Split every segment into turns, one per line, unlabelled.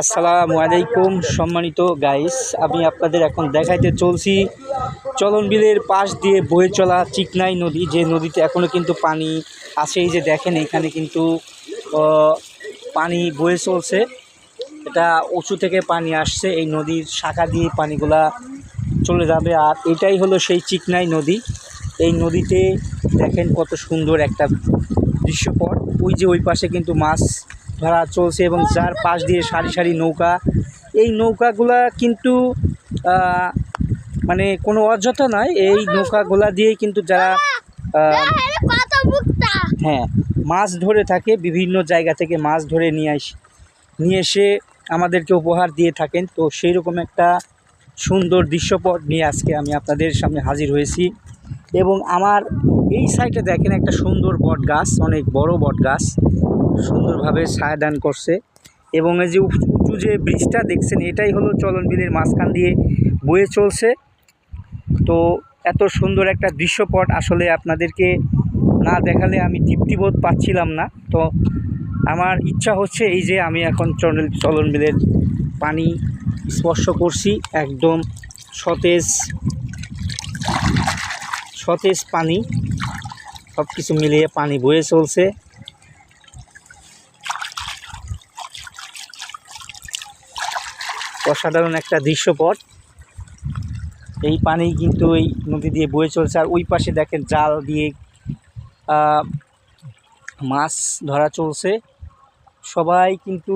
আসসালামু আলাইকুম সম্মানিত গাইস, আমি আপনাদের এখন দেখাইতে চলছি চলন বিলের পাশ দিয়ে বয়ে চলা চিকনাই নদী, যে নদীতে এখনও কিন্তু পানি আছে। এই যে দেখেন, এখানে কিন্তু পানি বয়ে চলছে। এটা উঁচু থেকে পানি আসছে, এই নদীর শাখা দিয়ে পানিগুলা চলে যাবে। আর এটাই হলো সেই চিকনাই নদী। এই নদীতে দেখেন কত সুন্দর একটা দৃশ্যপট। ওই যে ওই পাশে কিন্তু মাছ ধরা চলছে এবং যার পাশ দিয়ে সারি সারি নৌকা। এই নৌকাগুলা কিন্তু মানে কোনো অযথা নয়, এই নৌকাগুলা দিয়েই কিন্তু যারা হ্যাঁ মাছ ধরে থাকে, বিভিন্ন জায়গা থেকে মাছ ধরে নিয়ে এসে আমাদেরকে উপহার দিয়ে থাকেন। তো সেই রকম একটা সুন্দর দৃশ্যপট নিয়ে আজকে আমি আপনাদের সামনে হাজির হয়েছি। এবং আমার এই সাইডে দেখেন একটা সুন্দর বট গাছ, অনেক বড় বট গাছ, সুন্দরভাবে ছায়াদান করছে। এবং এই যে উঁচু যে ব্রিজটা দেখছেন, এটাই হলো চলন বিলের মাঝখান দিয়ে বয়ে চলছে। তো এত সুন্দর একটা দৃশ্যপট আসলে আপনাদেরকে না দেখালে আমি তৃপ্তিবোধ পাচ্ছিলাম না। তো আমার ইচ্ছা হচ্ছে এই যে আমি এখন চলন বিলের পানি স্পর্শ করছি, একদম সতেজ পানি, সব কিছু মিলিয়ে পানি বয়ে চলছে। অসাধারণ একটা দৃশ্যপট। এই পানি কিন্তু এই নদী দিয়ে বয়ে চলছে। আর ওই পাশে দেখেন জাল দিয়ে মাছ ধরা চলছে। সবাই কিন্তু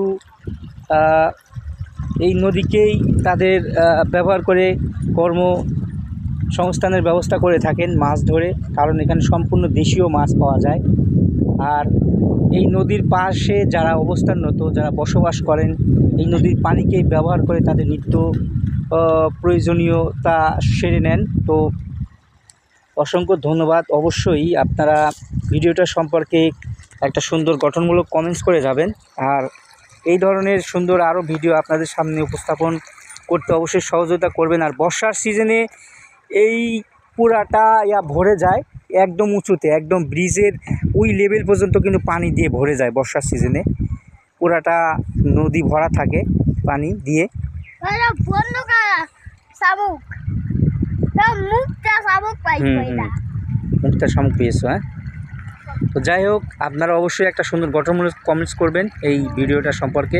এই নদীকেই তাদের ব্যবহার করে কর্মসংস্থানের ব্যবস্থা করে থাকেন মাছ ধরে, কারণ এখানে সম্পূর্ণ দেশীয় মাছ পাওয়া যায়। আর এই নদীর পাশে যারা অবস্থানরত, যারা বসবাস করেন, এই নদীর পানিকেই ব্যবহার করে তাদের নিত্য প্রয়োজনীয়তা সেরে নেন। তো অসংখ্য ধন্যবাদ। অবশ্যই আপনারা ভিডিওটা সম্পর্কে একটা সুন্দর গঠনমূলক কমেন্টস করে যাবেন। আর এই ধরনের সুন্দর আরও ভিডিও আপনাদের সামনে উপস্থাপন করতে অবশ্যই সহযোগিতা করবেন। আর বর্ষার সিজনে এই পুরাটা ভরে যায় একদম উঁচুতে, একদম ব্রিজের ওই লেভেল পর্যন্ত কিন্তু পানি দিয়ে ভরে যায়। বর্ষার সিজনে পুরাটা নদী ভরা থাকে পানি দিয়ে। মুক্তা শামুক পেয়েছো, হ্যাঁ। তো যাই হোক, আপনারা অবশ্যই একটা সুন্দর গঠনমূলক কমেন্টস করবেন এই ভিডিওটা সম্পর্কে।